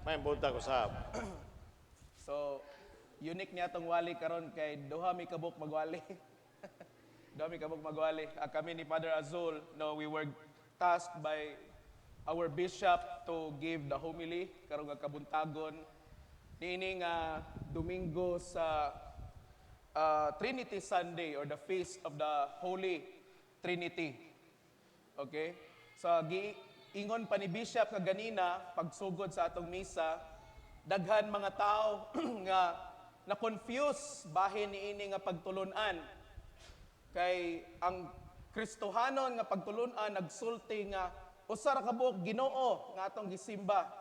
May punta ko sa So, unique niya tong wali karon kay duha mi kabuk magwali. Duha mi kabuk magwali. Kami ni Father Azul, no, we were tasked by our bishop to give the homily karong nga kabuntagon niini nga Domingo sa Trinity Sunday or the Feast of the Holy Trinity. Okay? So, ingon pa ni Bishop nga ganina, pagsugod sa atong misa, daghan mga tao nga na-confuse bahin niini nga pagtulunan. Kay ang Kristohanon nga pagtulunan nagsulti nga usa ra ka buok Ginoo nga atong gisimba.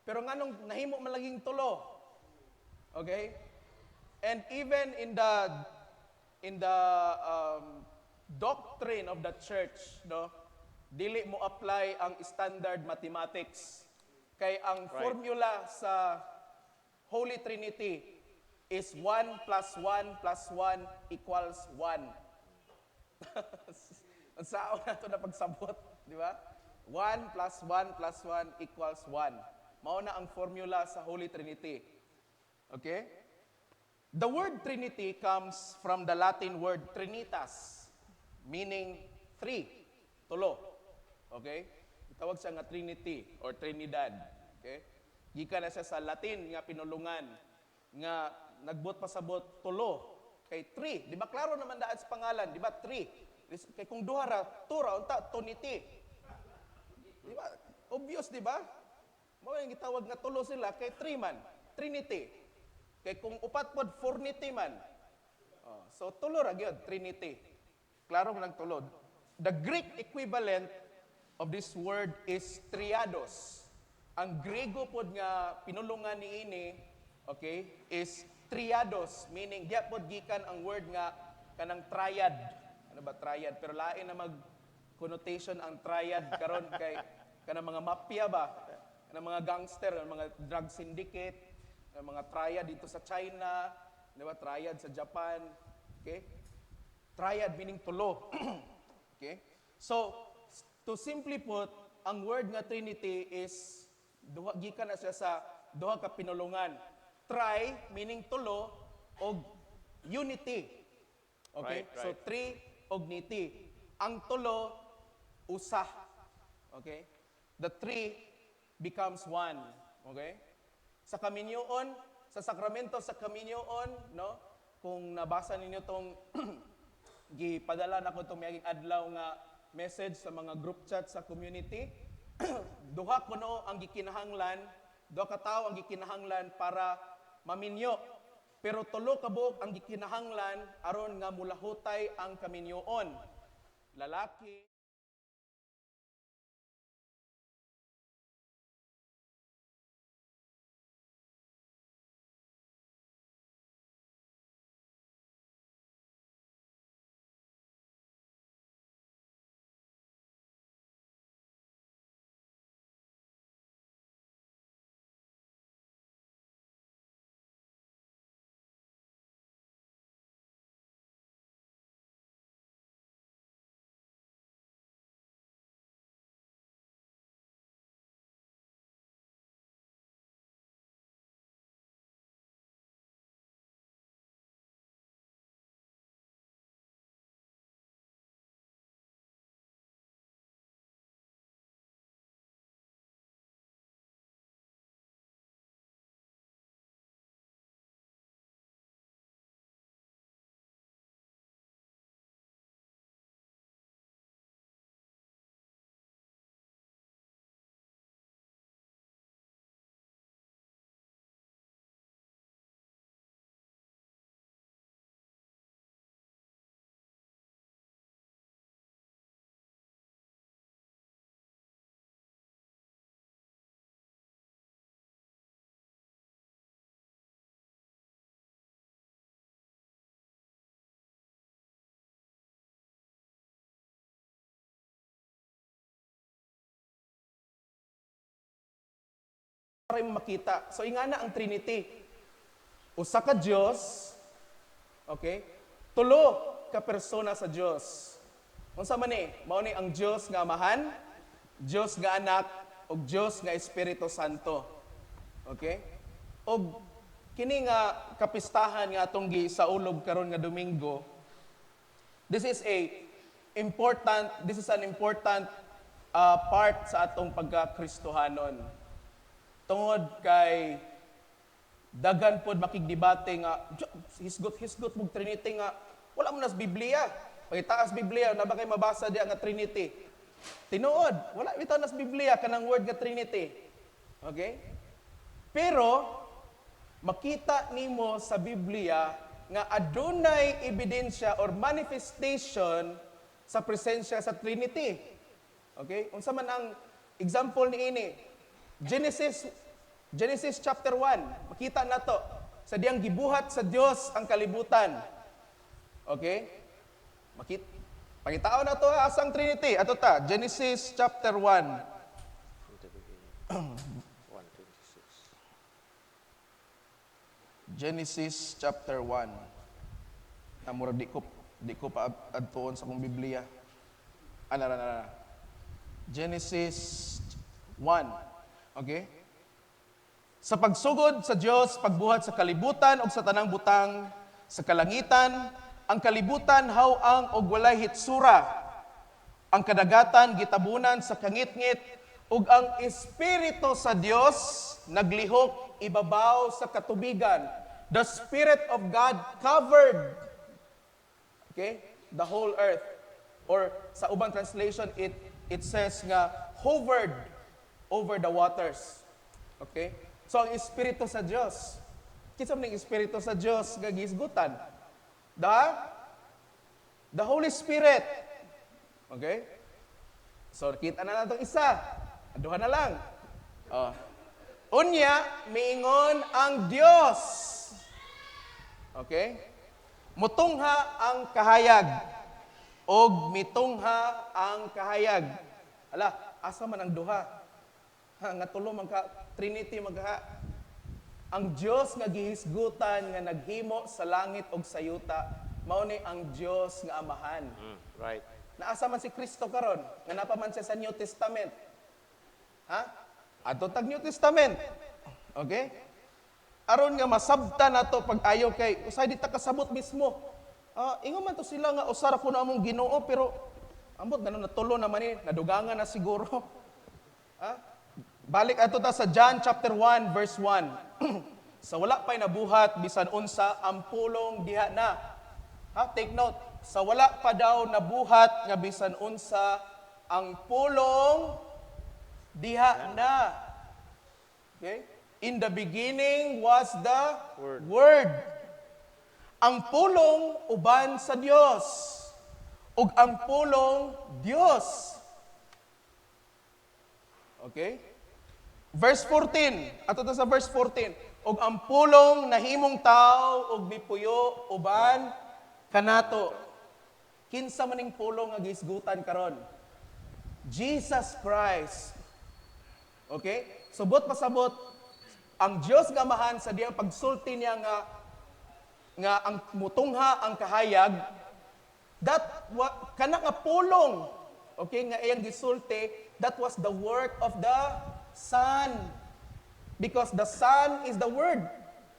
Pero nganong nahimo man laging tulo. Okay? And even in the doctrine of the church, no, dili mo apply ang standard mathematics. Kay ang formula sa Holy Trinity is 1 plus 1 plus 1 equals 1. Ang sao na ito na pagsabot, di ba? 1 plus 1 plus 1 equals 1. Mao na ang formula sa Holy Trinity. Okay? The word Trinity comes from the Latin word trinitas, meaning three, tulo. Okay? Tawag siya nga Trinity or Trinidad. Okay? Gikan na siya sa Latin nga pinulungan nga nagbot pasabot tulo kay three. Di ba klaro naman daan sa pangalan, di ba? Three. Kay kung duha ra, tura unta Trinity. Di ba? Obvious, di ba? Mao yung gitawag nga tulo sila kay three man, Trinity. Kay kung upat pod fournity man. So tulo ra gyud Trinity. Klaro man ang tulo. The Greek equivalent of this word is triados. Ang Grego pod nga pinulungan niini, okay, is triados, meaning diya pod gikan ang word nga kanang triad. Ano ba triad? Pero lain na mag connotation ang triad karon kay kanang mga mafia ba? Kanang mga gangster, mga drug syndicate, mga triad dito sa China, di ba? Triad sa Japan. Okay? Triad meaning tulo. Okay? So, to simply put, ang word nga Trinity is duha gikan na siya sa duha ka pinulungan. Tri meaning tulo og unity. Okay? Right. So three og nity. Ang tulo usa. Okay? The three becomes one. Okay? Sa kaminyoon, sa sakramento sa kaminyoon, no? Kung nabasa ninyo tong gipadala na ko itong mayaging adlaw nga message sa mga group chat sa community, duha kuno ang gikinahanglan, duha ka tawo ang gikinahanglan para maminyo. Pero tulo ka buok ang gikinahanglan aron nga mulahutay ang kaminyoon. Lalaki, para makita. So ingana ang Trinity. Usa ka Dios, okay? Tulo ka persona sa Dios. Unsa man ni? Mao ni ang Dios nga Amahan, Dios nga Anak, ug Dios nga Espiritu Santo. Okay? Og kini nga kapistahan nga atong gisaulog karon nga Domingo, this is an important part sa atong pagka-Kristohanon. Tungod kay dagan pod makigdebate nga hisgot mong Trinity nga wala mo nas Biblia. Pagitaas Biblia na ba kay mabasa diya nga Trinity? Tinuod, wala bitaw nas Biblia kanang word nga Trinity. Okay? Pero makita nimo sa Biblia nga adunay ebidensya or manifestation sa presensya sa Trinity. Okay? Unsa man ang example niini? Genesis chapter 1, makita nato sa diyang gibuhat sa Dios ang kalibutan. Okay? Pangitaon na to asang Trinity. Ato ta, Genesis chapter 1. From the beginning. 1:26. Genesis chapter 1. Namura di ko pa adtuon sa kong Biblia. Ana. Genesis 1. Okay? Sa pagsugod sa Dios, pagbuhat sa kalibutan o sa tanang butang sa kalangitan, ang kalibutan hawang og walay hitsura. Ang kadagatan gitabunan sa kangitngit ug ang Espiritu sa Dios naglihok ibabaw sa katubigan. The Spirit of God covered, okay, the whole earth. Or sa ubang translation, it says nga hovered over the waters. Okay? So ang Espiritu sa Dios, kinsa man ang Espiritu sa Dios nga gihisgutan? The Holy Spirit. Okay? So kita na natong isa. Aduha na lang. Unya, miingon ang Dios. Okay? Mutungha ang kahayag. Og mitungha ang kahayag. Ala, asa man ang duha? Nga tulo man ka Trinity magha. Ang Dios nga gihisgutan nga naghimo sa langit ug sa yuta, mao ni ang Dios nga Amahan. Right. Naasa man si Kristo karon, nga napa man siya sa New Testament. Ha? Adto tag New Testament. Okay? Aron nga masabtan nato pag ayaw kay usay di ta kasabot mismo. Ingon man to sila nga usara ko na among Ginoo pero ambot ganon natulo naman ni nadugangan na siguro. Ha? Balik ato ta sa John chapter 1 verse 1. Sa wala pa'y nabuhat bisan unsa ang pulong diha na. Ha, take note. Sa wala pa daw nabuhat nga bisan unsa ang pulong diha na. Okay? In the beginning was the Word. Ang pulong uban sa Dios. Ug ang pulong Dios. Okay? Verse 14. Ato ta sa verse 14. Og ang pulong nahimong tao og mipuyo uban kanato. Kinsa maning pulong nga gisgutan karon? Jesus Christ. Okay? Subot pasabot ang Dios nga Amahan sa diyang pagsulti niya nga ang mutungha ang kahayag kana nga pulong. Okay, nga iyang gisulti, that was the work of the Son. Because the Son is the Word.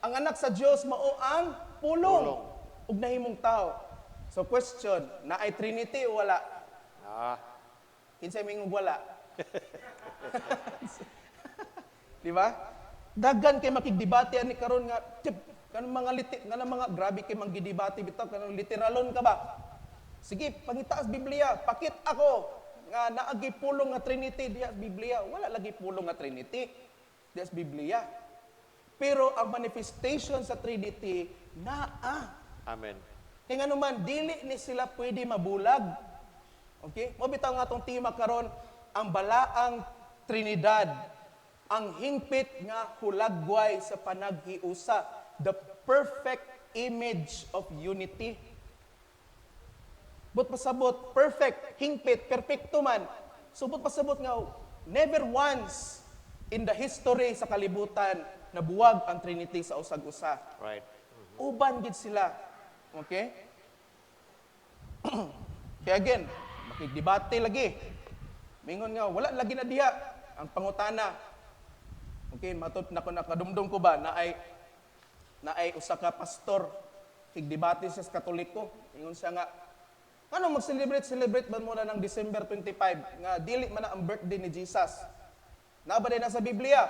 Ang anak sa Diyos mao ang pulong. Ug nahimong tao. So question, naay Trinity o wala? Kinsay mingong wala? Di ba? Daghan kay makigdebate ani karon nga kanang mga grabe kay manggidebate bitaw kanang literalon ka ba? Sige, pangitaas Biblia, pakit ako nga naagi pulong nga Trinity diha Biblia. Wala lagi pulong nga Trinity diha Biblia. Pero ang manifestation sa Trinity naa. Amen. Kaya nga naman, dili ni sila pwede mabulag. Okay? Mabitaw nga itong tema karon ang balaang Trinidad, ang hingpit nga hulagway sa panaghiusa, the perfect image of unity. But pasabot, perfect, hingpit, perfecto man. So, but pasabot nga, never once in the history sa kalibutan nabuwag ang Trinity sa usag-usa. Right. Uban gid sila. Okay? Kaya again, makigdebate lagi. Mingon nga, wala lagi na diha. ang pangutana. Okay, nakadumdum ko ba na ay usa ka pastor tigdebate siya sa Katoliko. Ingon siya nga, ano mag-celebrate ba muna ng December 25 nga dili man na ang birthday ni Jesus. Naba din na sa Biblia.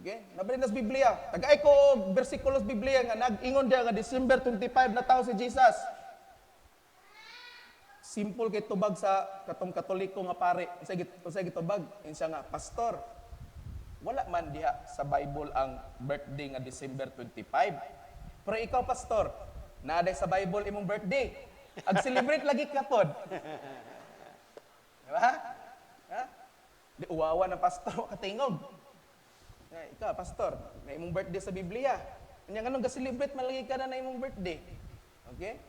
Okay? Naba din na sa Biblia. Tagay ko og bersikulo sa Biblia nga nag-ingon dia nga December 25 na tawo si Jesus. Simple kay tubag sa katong Katoliko nga pare. Unsay gitubag? Insa nga pastor. Wala man diha sa Bible ang birthday nga December 25. Pero ikaw, pastor, naaday sa Bible imong birthday. Ag-celebrate lagi ka pod. Diba? Ha? Di uwawa ng pastor, katingog. Ikaw, pastor, na imong birthday sa Biblia. Kanya ganun, ga-celebrate malagi ka na imong birthday. Okay?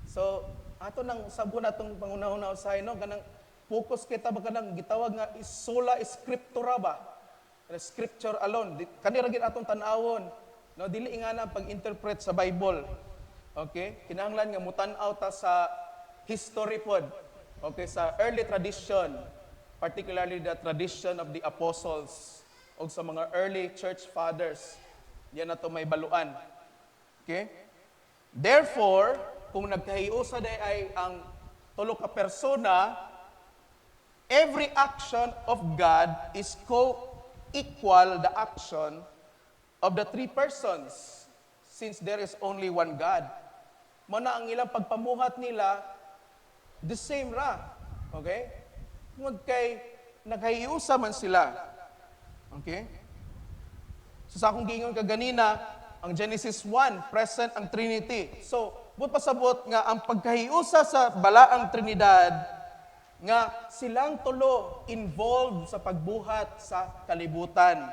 So, ato nang sabo na itong pangunahon usahay, no? Kanang focus kita ba kanang gitawag nga sola scriptura ba? Scripture alone. Kanira gid atong tan-awon. No, dili nga na pag-interpret sa Bible. Okay? Kinahanglan nga mutan-aw ta sa history pod. Okay, sa early tradition, particularly the tradition of the apostles o sa mga early church fathers. Yan na to may baluan. Okay? Therefore, kung nagkahiusa ay ang tulo ka persona, every action of God is co-equal the action of the three persons, since there is only one God. Muna ang ilang pagpamuhat nila, the same ra. Okay? Kung nagkahiusa man sila. Okay? So sa akong gingon kaganina, ang Genesis 1, present ang Trinity. So, but pasabot nga ang pagkahiusa sa balaang Trinidad, nga silang tulo involved sa pagbuhat sa kalibutan.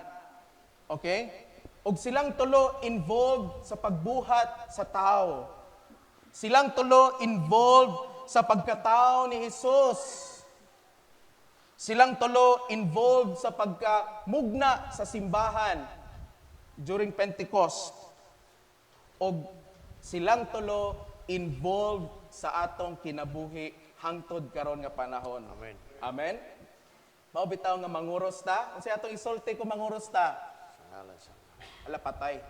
Okay? Og silang tulo involved sa pagbuhat sa tao. Silang tulo involved sa pagkatao ni Jesus. Silang tulo involved sa pagkamugna sa simbahan during Pentecost. Og silang tulo involved sa atong kinabuhi hangtod karon nga panahon. Amen. Amen? Mao bitaw nga manguros ta. Unsay atong isulti ko manguros ta? Sangalan sa Ala patay.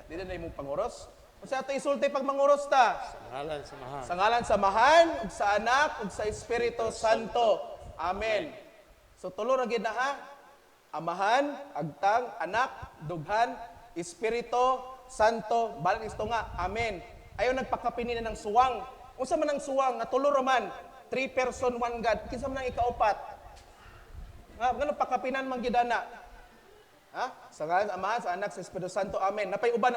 Di na imong panguros. Unsay atong isulti pag manguros ta? Sangalan sa mahal. Sa ngalan sa Amahan, ug sa Anak, ug sa Espiritu Santo. Amen. So tulo ra gid na ha. Amahan, agtang, anak, dughan, Espiritu Santo, balang isto nga. Amen. Ayo nagpakapini na ng suwang. Unsa man ang suwang nga tulo ra man? 3 person, 1 God. Kinsa man ang ikaupat? Ngano pakapinan man gid ana? Ha? Sa ngalan sa Amahan, sa Anak, sa Espiritu Santo. Amen. Napay uban.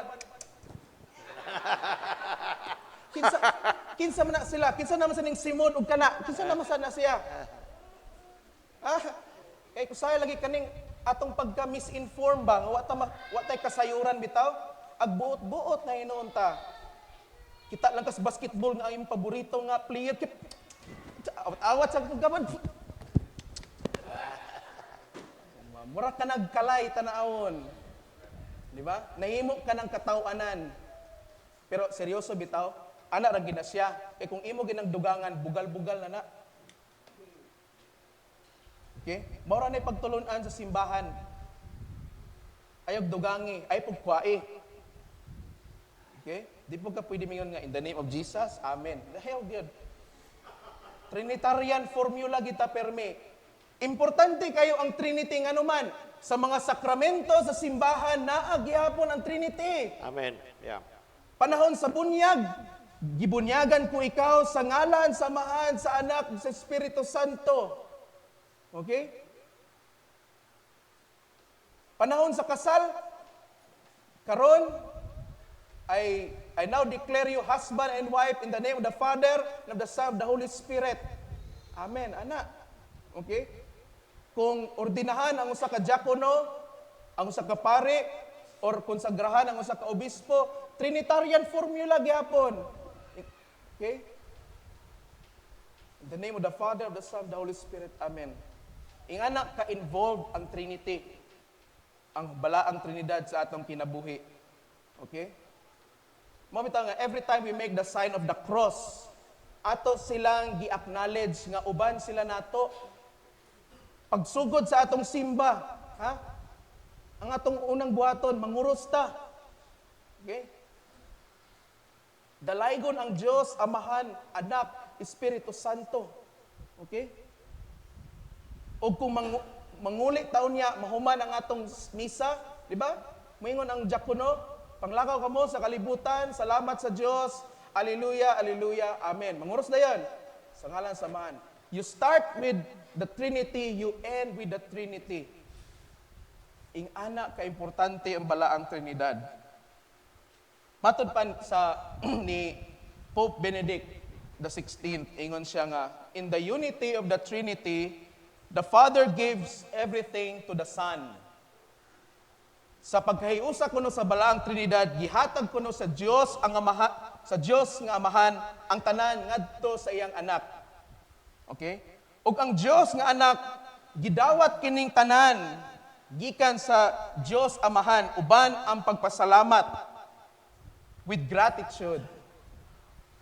Kinsa man na sila? Kinsa naman sa ning Simon ug kana? Kinsa naman sana siya? Kay kusay lagi kaning atong pagka-misinform ba nga wa tay kasayuran bitaw. Agbuot-buot na hinuon ta. Kita lang kas basketball nga imong paborito nga player. Awat sa gaban. Mura ka nagkalay tanaawon. Di ba? Nahimo ka ng katawanan. Pero seryoso bitaw, ana ra gid na siya. Kay kung imo ginang dugangan, bugal-bugal na na. Okay? Maura na pagtulunan sa simbahan. Ayog dugangi, ay pugkwai. Okay? Di po ka pwede mingon nga, in the name of Jesus, Amen. The hell, God. Trinitarian formula kita perme. Importante kayo ang Trinity nga naman. Sa mga sakramento sa simbahan, naagyapon ang Trinity. Amen. Yeah. Panahon sa bunyag, gibunyagan ko ikaw sa ngalan, sa Amahan, sa Anak, sa Espiritu Santo. Okay? Panahon sa kasal, karon, I now declare you husband and wife in the name of the Father, and of the Son, of the Holy Spirit. Amen, anak. Okay? Kung ordinahan ang usa ka diakono, ang usa ka pare, or konsagrahan ang usa ka obispo, Trinitarian formula gyapon. Okay? In the name of the Father, of the Son, of the Holy Spirit. Amen. Ingana ka-involved ang Trinity, ang balaang Trinidad sa atong kinabuhi. Okay? Mamita nga, every time we make the sign of the cross, ato silang gi-acknowledge nga uban sila nato. Pagsugod sa atong simba, ha? Ang atong unang buhaton, manguros ta. Okay? Dalaygon ang Diyos, Amahan, Anak, Espiritu Santo. Okay? O kung mangulit taon niya, mahuman ang atong misa, di ba? Moingon ang diakono, panglakaw ka mo sa kalibutan, salamat sa Diyos, Alleluia, Alleluia, Amen. Manguros na yan. Sa ngalan samahan. You start with the Trinity, you end with the Trinity. Ing ana ka-importante ang balaang Trinidad. Matod pa sa ni Pope Benedict XVI, ingon siya nga, in the unity of the Trinity, the Father gives everything to the Son. Sa pagkahiusa kuno sa balaang Trinidad, gihatag kuno sa Dios ang Amahan ang tanan ngadto sa iyang anak. Okay? Ug ang Dios nga anak gidawat kining tanan gikan sa Dios Amahan uban ang pagpasalamat with gratitude.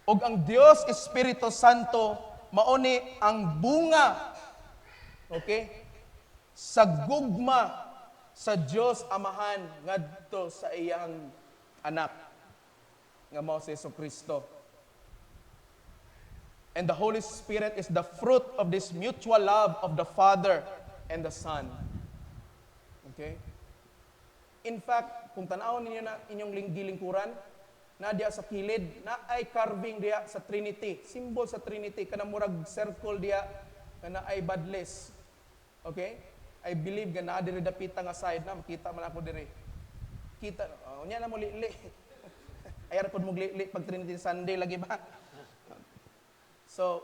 Ug ang Dios Espiritu Santo mauni ang bunga, okay, sa gugma sa Dios Amahan ngadto sa iyang anak nga mao si Jesucristo. And the Holy Spirit is the fruit of this mutual love of the Father and the Son. Okay? In fact, kung tanawon ninyo na inyong gilingkuran, na diya sa kilid, na ay carving diya sa Trinity. Symbol sa Trinity. Kana murag circle diya, kana ay badless. Okay? I believe na diri dapita nga side na, makita man ako diri. Kita, unya na mo li. Ayar pod mo li pag Trinity Sunday lagi ba? So,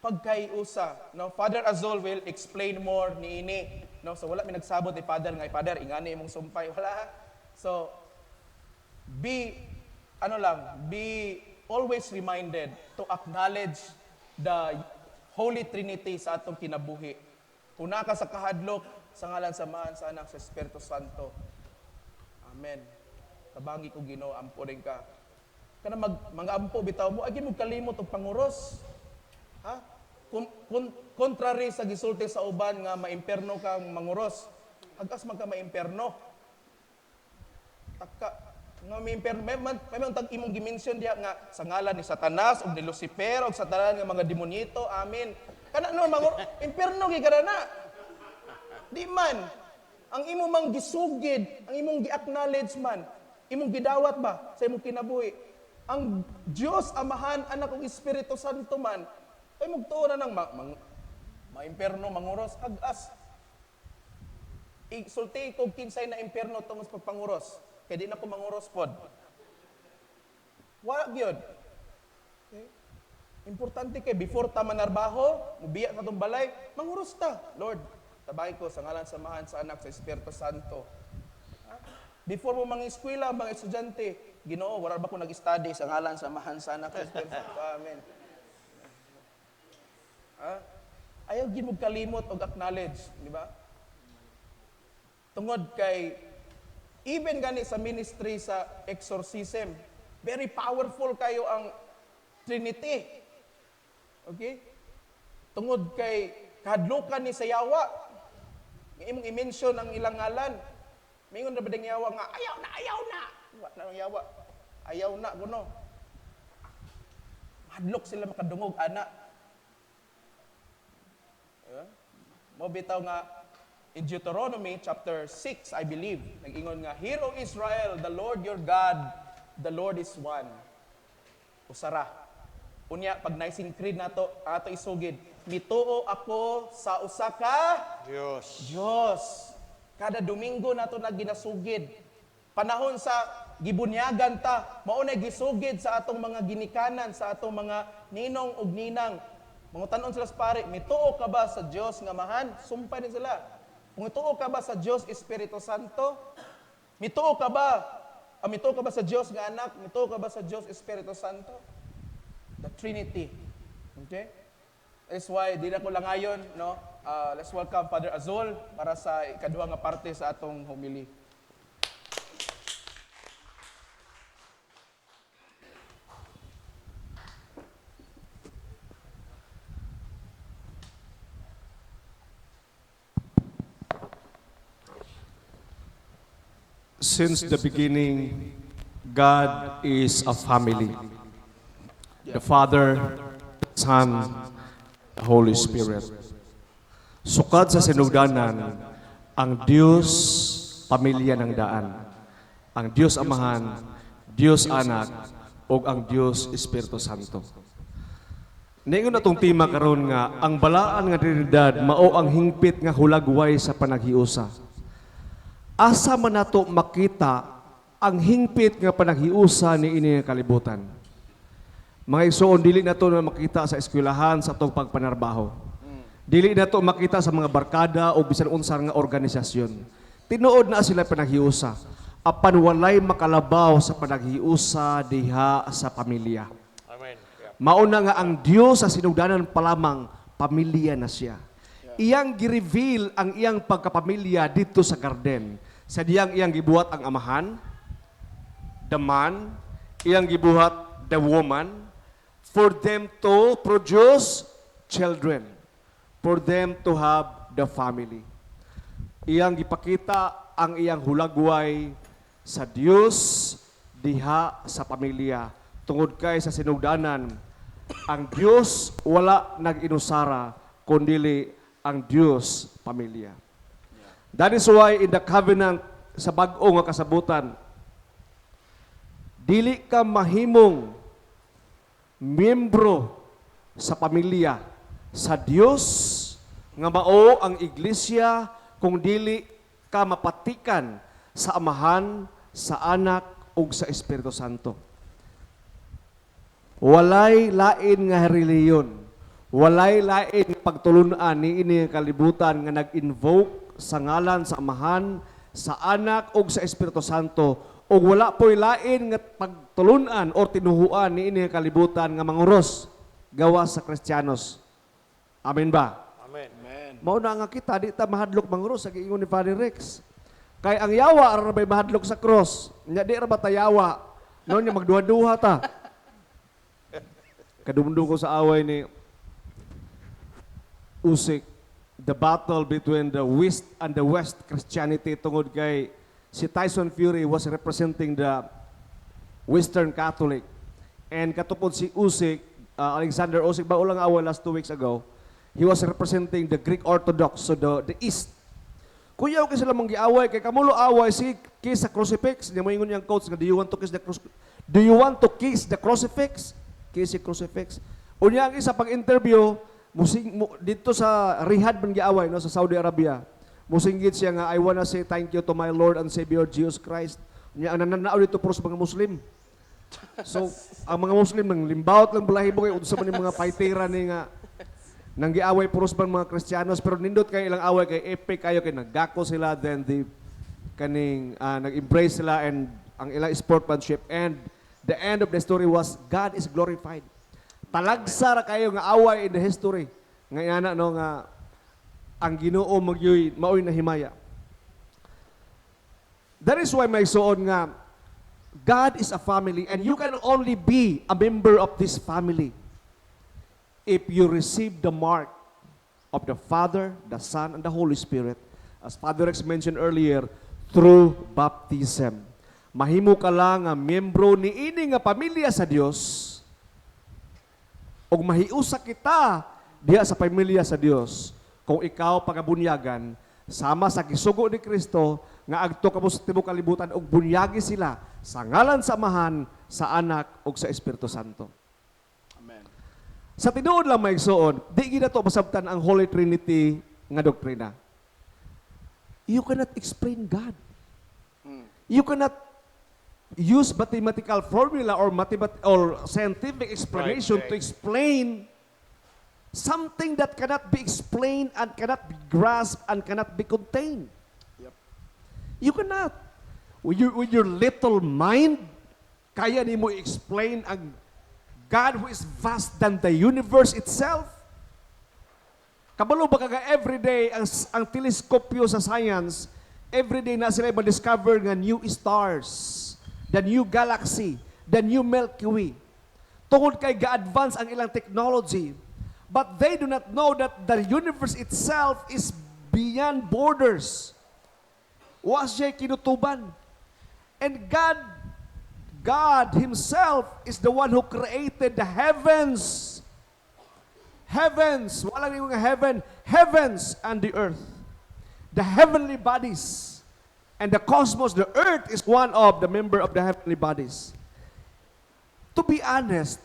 pagkaiusa, no, Father Azol will explain more niini. No, so wala mi nagsabot ni Father nga, Father, ingani imong sumpay, wala. So, be always reminded to acknowledge the Holy Trinity sa atong kinabuhi. Una ka sa kahadlok, sa ngalan samahan sa Anak sa Espiritu Santo. Amen. Tabangi ko Ginoo, ampo rin ka. Kana mga ampo bitaw mo, agi mo kalimot og panguros. Ha? Contrary sa gisulti sa uban nga maimperno kang manguros. Agas man ka maimperno. Taka nga maimperno may tag imong gimension diha nga sa ngalan ni Satanas ug ni Lucifer ug sa tanan nga mga demonito. Amen. Kana no imperno gi kada na. Di man ang imo mang gisugid, ang imong gi-acknowledge man, imong gidawat ba sa imong kinabuhi. Ang Diyos, Amahan, Anak ug Espiritu Santo man, ay magtuo na ng maimperno, manguros, agas. Isulti ko kinsay na imperno tungod sa pagpanguros. Kaya di na ko manguros pod. Wala gyud. Okay? Importante kay before ta manarbaho, mubiya sa tong balay, manguros ta. Lord, tabay ko sa ngalan samahan sa Anak sa Espiritu Santo. Before mo mga eskwela, mga estudyante, Ginoo, wala ba ko nag-study sa ngalan samahan sa Anak sa Espiritu Santo. Amen. Ayaw gid mo kalimot og acknowledge, di ba? Tungod kay even gani sa ministry sa exorcism, very powerful kayo ang Trinity. Okay? Tungod kay kahadlukan ni sayawa, imong i-mention ang ilang ngalan. Mingon na ba ding yawa nga ayaw na. Wa na yawa. Ayaw na kuno. Madlok sila makadungog ana. Mo bitaw nga in Deuteronomy chapter 6, I believe, nag-ingon nga, Hear, O Israel, the Lord your God, the Lord is one. Usara. Unya, pag naising creed nato, ato isugid, mituo ako sa usa ka Diyos. Kada Domingo nato na ginasugid. Panahon sa gibunyagan ta, mauna gisugid sa atong mga ginikanan, sa atong mga ninong ug ninang. Mangutan-on sila sa pare, mituo ka ba sa Diyos nga Amahan? Sumpay din sila. Mituo ka ba sa Diyos Espiritu Santo? Mituo ka ba sa Diyos nga Anak? Mituo ka ba sa Diyos Espiritu Santo? The Trinity. Okay? That's why, di na ko lang ngayon, no? Let's welcome Father Azol para sa ikaduha nga parte sa atong homily. Since the beginning, God is a family. The Father, Son, the Holy Spirit. Sukad sa sinugdanan, ang Diyos, pamilya ng daan. Ang Diyos Amahan, Diyos Anak, o ang Diyos Espiritu Santo. Ningon na itong tema karon nga, ang balaan nga Trinidad, mao ang hingpit nga hulagway sa panaghiusa. Asa man nato makita ang hingpit nga panaghiusa ni ini nga kalibutan. Mga igsoon, dili na to na makita sa eskwelahan sa itong pagpanarbaho. Dili na to makita sa mga barkada o bisan unsar nga organisasyon. Tinuod na sila panaghiusa. Apan walay makalabaw sa panaghiusa diha sa pamilya. Amen. Yeah. Mauna nga ang Dios sa sinugdanan pa lamang, pamilya na siya. Iyang gi-reveal ang iyang pagkapamilya dito sa garden. Sa iyang gibuhat ang amahan, the man, iyang gibuhat the woman, for them to produce children, for them to have the family. Iyang gipakita ang iyang hulagway sa Dios diha sa pamilya. Tungod kay sa sinugdanan, ang Dios wala nag-inusara kundili ang Dios pamilya. That is why in the covenant sa bag-o nga kasabutan, dili ka mahimong miyembro sa pamilya sa Dios nga mao ang iglesia kung dili ka mapatikan sa Amahan, sa Anak ug sa Espiritu Santo. Walay lain nga reliyon, walay lain pagtulunan ni ini kalibutan nga nag-invoke sa ngalan sa Amahan, sa Anak ug sa Espiritu Santo, ug wala po'y lain nga pagtulunan o tinuhuan ni ini kalibutan nga manguros gawas sa Kristiyanos. Amen ba? Amen. Mao na nga kita di ta mahadlok manguros sa giingon ni Father Rex. Kay ang yawa ra bay mahadlok sa cross. Nya di ra ba ta yawa? No nya magduha-duha ta. Kadumdum ko sa away ni Usik, the battle between the West and the West Christianity tungod kay si Tyson Fury was representing the Western Catholic. And katupod si Usik, Alexander Usik, ba ulang away last 2 weeks ago, he was representing the Greek Orthodox, so the East. Kuyaw kasi sila mong giaway, kay kamulo away si kiss sa crucifix. Hindi mo ingon yung coach nga, do you want to kiss the crucifix? Do you want to kiss the crucifix? Kiss the crucifix. Unya ang isa pag-interview, dito sa Riyadh man giaway no, sa Saudi Arabia. Musinggit siya nga, I wanna say thank you to my Lord and Savior Jesus Christ. Unya ang nananao dito puro sa mga Muslim. So, ang mga Muslim nang limbawat lang balahibo kay unsa man yung mga paitera ni nga nang giaway puros bang mga Kristiyanos, pero nindot kay ilang away kay epic kayo kay naggako sila, then the kaning nag-embrace sila and ang ilang sportsmanship, and the end of the story was God is glorified. Talagsa ra kayo nga away in the history nga ana no nga ang Ginoo magyoy maoy na himaya. That is why may suon nga God is a family and you can only be a member of this family if you receive the mark of the Father, the Son, and the Holy Spirit, as Father Rex mentioned earlier, through baptism. Mahimo ka lang nga miyembro ni ini nga pamilya sa Dios, ug mahiusa kita diha sa pamilya sa Dios kung ikaw pagabunyagan sama sa gisugo ni Kristo nga agto kamo sa tibuok kalibutan ug bunyagi sila sa ngalan sa Amahan, sa Anak ug sa Espiritu Santo. Sa tinuod lang maigsoon, di gina to masabtan ang Holy Trinity nga doktrina. You cannot explain God. You cannot use mathematical formula or scientific explanation to explain something that cannot be explained and cannot be grasped and cannot be contained. Yep. You cannot. With your little mind, kaya ni mo explain ang God who is vast than the universe itself. Kabalo ba kaga everyday ang teleskopyo sa science, everyday na sila ma-discover nga new stars, the new galaxy, the new Milky Way. Tungod kay ga-advance ang ilang technology, but they do not know that the universe itself is beyond borders. Wa siya kinutuban. And God Himself is the one who created the heavens. Heavens, walang yung heaven, heavens and the earth. The heavenly bodies and the cosmos, the earth is one of the member of the heavenly bodies. To be honest,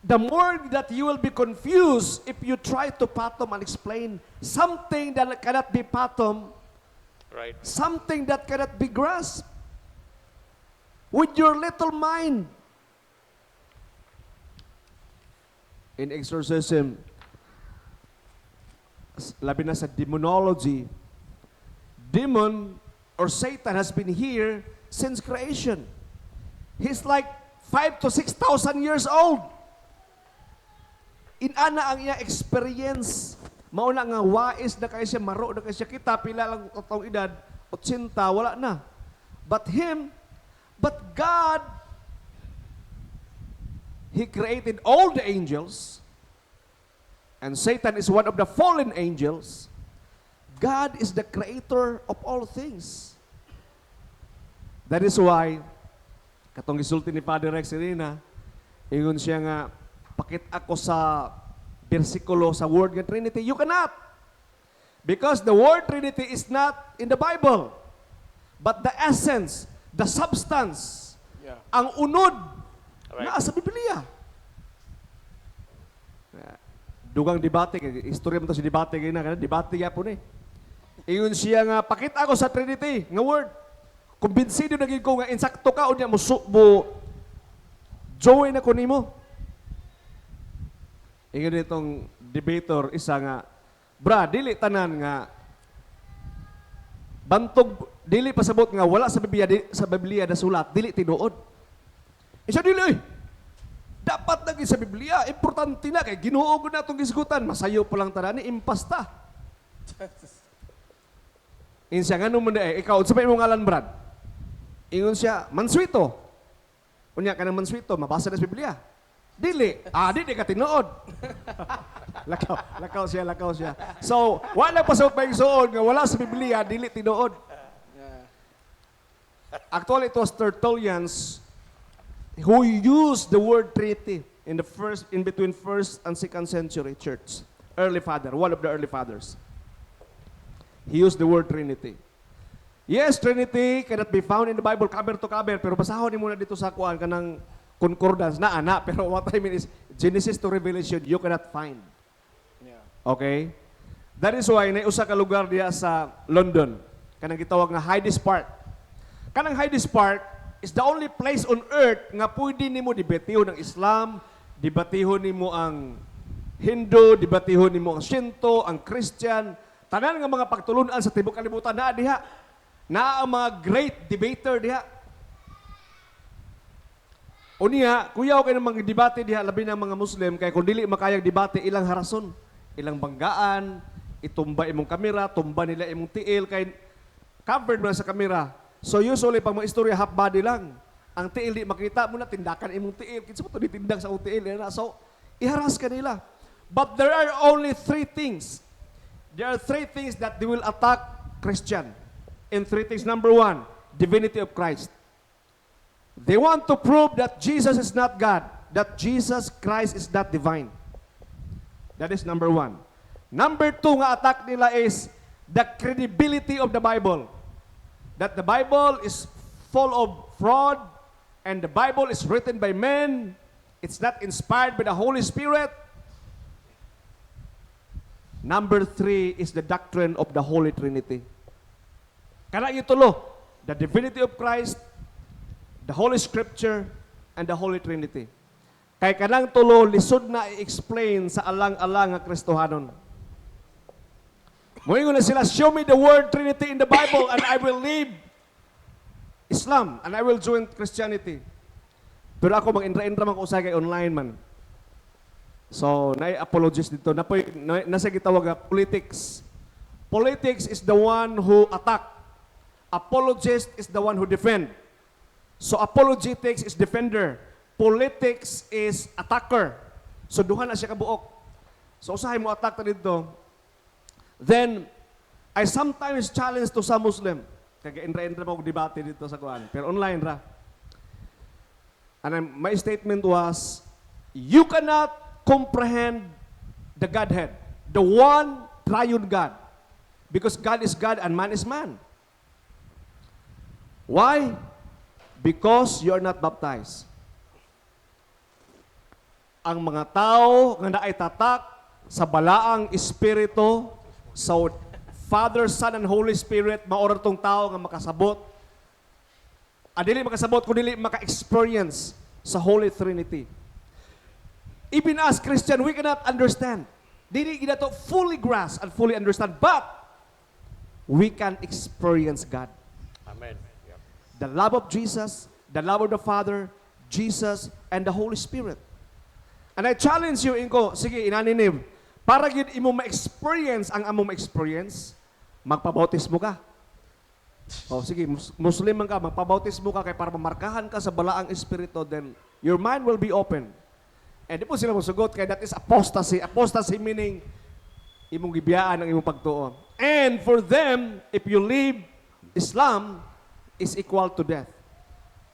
the more that you will be confused if you try to fathom and explain something that cannot be fathomed, Right. something that cannot be grasped with your little mind. In exorcism, labi na sa demonology, demon or Satan has been here since creation. He's like 5,000 to 6,000 years old. Inana ang iya experience. Mauna nga wais na kayo siya, maro na kayo siya. Kita, pila lang taong edad, 80, wala na. But God, He created all the angels, and Satan is one of the fallen angels. God is the creator of all things. That is why, katong gisulti ni Father Rex Serena, ingon siya nga, pakit ako sa versikulo sa word nga Trinity. You cannot. Because the word Trinity is not in the Bible. But the essence, the substance, Yeah. ang unod Right. na sa Biblia. Dugang debate, istorya mo to si debate kayo na, debate ya po ni. Ingon siya nga, pakit ako sa Trinity, nga word. Kumbinsido na gid ko nga insakto ka, o niya mo join na ko nimo. Ingon itong debater, isa nga, dili tanan nga, bantog, dili pasabot nga, wala sa Biblia na sulat, dili tinuod. Isa dili, dapat lagi sa Biblia, importante na, kay Ginoo ko na itong gisgutan, masayo pa lang tanan, impasta. Ingon siya, nga naman ikaw, sabay mo ngalan, Brad. Ingon siya, Mansueto. Unya ka ng Mansueto, mabasa na sa Biblia. Dili. Dili ka tinuod. lakaw siya. So, wala pa sa pagsuon nga wala sa Biblia, dili tinuod. Yeah. Actually, it was Tertullians who used the word Trinity in between 1st and 2nd century church. Early father, one of the early fathers. He used the word Trinity. Yes, Trinity cannot be found in the Bible cover to cover, pero basahon ni muna dito sa kuan kanang concordance na ana, pero what I mean is Genesis to Revelation you cannot find. Yeah. Okay? That is why na usa ka lugar diya sa London kanang gitawag nga Hyde Park. Kanang Hyde Park is the only place on earth nga pwede nimo debatihon ang Islam, debatihon nimo ang Hindu, debatihon nimo ang Shinto, ang Christian, tanan nga mga pagtulunan sa tibuok kalibutan naa diha. Na ang mga great debater diha. Unya, kuyaw kayo ng mga debate diha, labi ng mga Muslim, kaya kung dili makayang debate, ilang harason, ilang banggaan, itumba imong kamera, tumba nila imong tiil, kay covered mo na sa kamera. So usually, pag mga istorya, half body lang. Ang tiil di makita mo na, tindakan imong tiil. Kinsa mo ito ditindag sa tiil. So, iharas ka nila. But there are only three things. There are three things that they will attack Christian. In three things. Number one, divinity of Christ. They want to prove that Jesus is not God, that Jesus Christ is not divine. That is number one. Number two nga attack nila is the credibility of the Bible. That the Bible is full of fraud and the Bible is written by men. It's not inspired by the Holy Spirit. Number three is the doctrine of the Holy Trinity. Kana itulo, the divinity of Christ, the Holy Scripture, and the Holy Trinity. Kay kanang tulo, lisod na i-explain sa alang-alang nga Kristohanon. Moingon na sila, show me the word Trinity in the Bible and I will leave Islam and I will join Christianity. Pero ako mag-indra-indra man ko usay kay online man. So, na-apologies dito. Nasa gitawag nga politics. Politics is the one who attack. Apologist is the one who defend. So apologetics is defender. Politics is attacker. So duha na siya kabuok. So usahay mo attack ta dito. Then I sometimes challenge to some Muslim. Kaga-enra-enra mo debate dito sa kuan. Pero online ra. And my statement was, you cannot comprehend the Godhead, the one triune God. Because God is God and man is man. Why? Because you are not baptized. Ang mga tao nga naay tatak sa balaang espiritu, sa Father, Son, and Holy Spirit, maorar tong tao nga makasabot. Dili makasabot kung dili maka-experience sa Holy Trinity. Even as Christian, we cannot understand. Dili gina to fully grasp and fully understand, but we can experience God. Amen. Yeah. The love of Jesus, the love of the Father, Jesus, and the Holy Spirit. And I challenge you, Inko, sige, inaninib, para gid imo ma-experience ang among ma-experience, magpabautismo ka. O sige, Muslim man ka, magpabautismo ka kay para mamarkahan ka sa balaang espiritu, then your mind will be open. And di po sila musugot kay that is apostasy. Apostasy meaning imong gibiyaan ang imong pagtuo. And for them, if you leave Islam, is equal to death.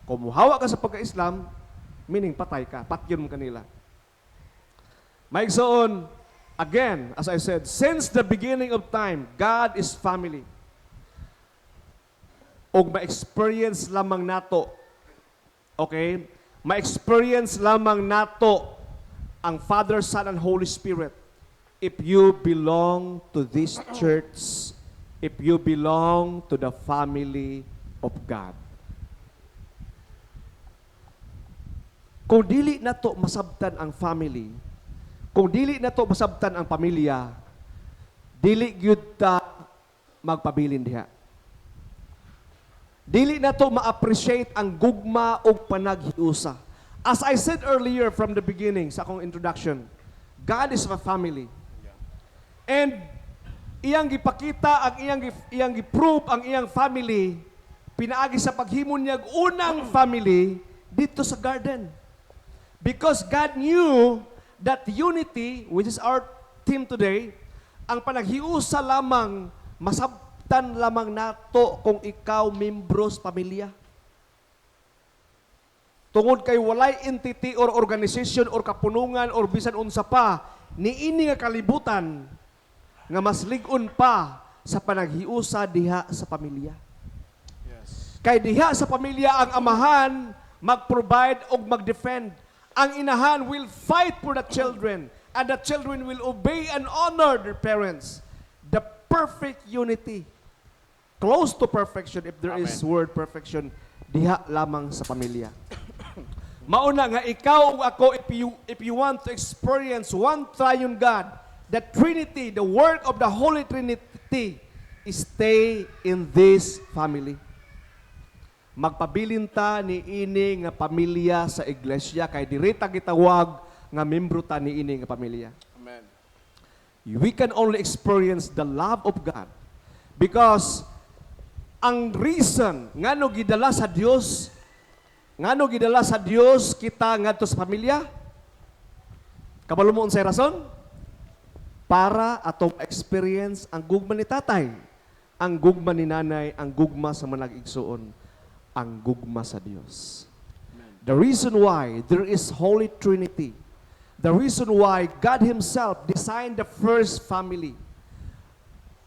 Kung muhawa ka sa pagka-Islam, meaning patay ka, patyon mo kanila. Maigsoon, again, as I said, since the beginning of time, God is family. Og ma-experience lamang nato, okay? Ma-experience lamang nato ang Father, Son, and Holy Spirit if you belong to this church, if you belong to the family of God. Kung dili nato masabtan ang family, kung dili nato masabtan ang pamilya, dili gyud ta magpabilin diha. Dili nato ma-appreciate ang gugma o panaghiusa. As I said earlier from the beginning sa akong introduction, God is a family. And iyang gipakita, ang iyang gi-prove ang iyang family, pinaagi sa paghimon niya unang family dito sa garden. Because God knew that unity, which is our theme today, ang panaghiusa lamang, masabtan lamang nato kung ikaw membros pamilya. Tungod kay walay entity or organization or kapunungan or bisan unsa pa, niini nga kalibutan nga mas lig-on pa sa panaghiusa diha sa pamilya. Yes. Kay diha sa pamilya ang amahan mag-provide o mag-defend. Ang inahan will fight for the children and the children will obey and honor their parents. The perfect unity. Close to perfection if there is word perfection, diha lamang sa pamilya. Mauna nga ikaw o ako, if you want to experience one triune God, the Trinity, the work of the Holy Trinity, stay in this family. Magpabilin ta ni ini nga pamilya sa iglesia, kay dirita gitawag nga membro ta ni ini nga pamilya. Amen. We can only experience the love of God because ang reason ngano gidala sa Dios kita ngadto sa pamilya, kabalo mo unsay rason? Para atong experience ang gugma ni tatay, ang gugma ni nanay, ang gugma sa manag-igsuon, ang gugma sa Dios. The reason why there is Holy Trinity, the reason why God Himself designed the first family,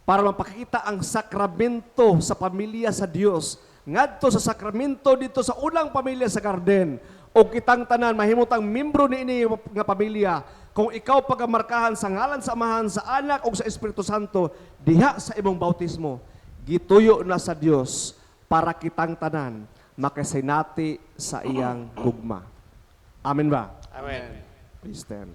para mapakita ang sakramento sa pamilya sa Dios, ngadto sa sakramento dito sa unang pamilya sa garden, o kitang tanan mahimutang membro niini nga pamilya, kung ikaw pagamarkahan sa ngalan sa Amahan, sa Anak o sa Espiritu Santo, diha sa imong bautismo, gituyo na sa Dios para kitang tanan makasinati sa iyang gugma. Amen ba? Amen. Please stand.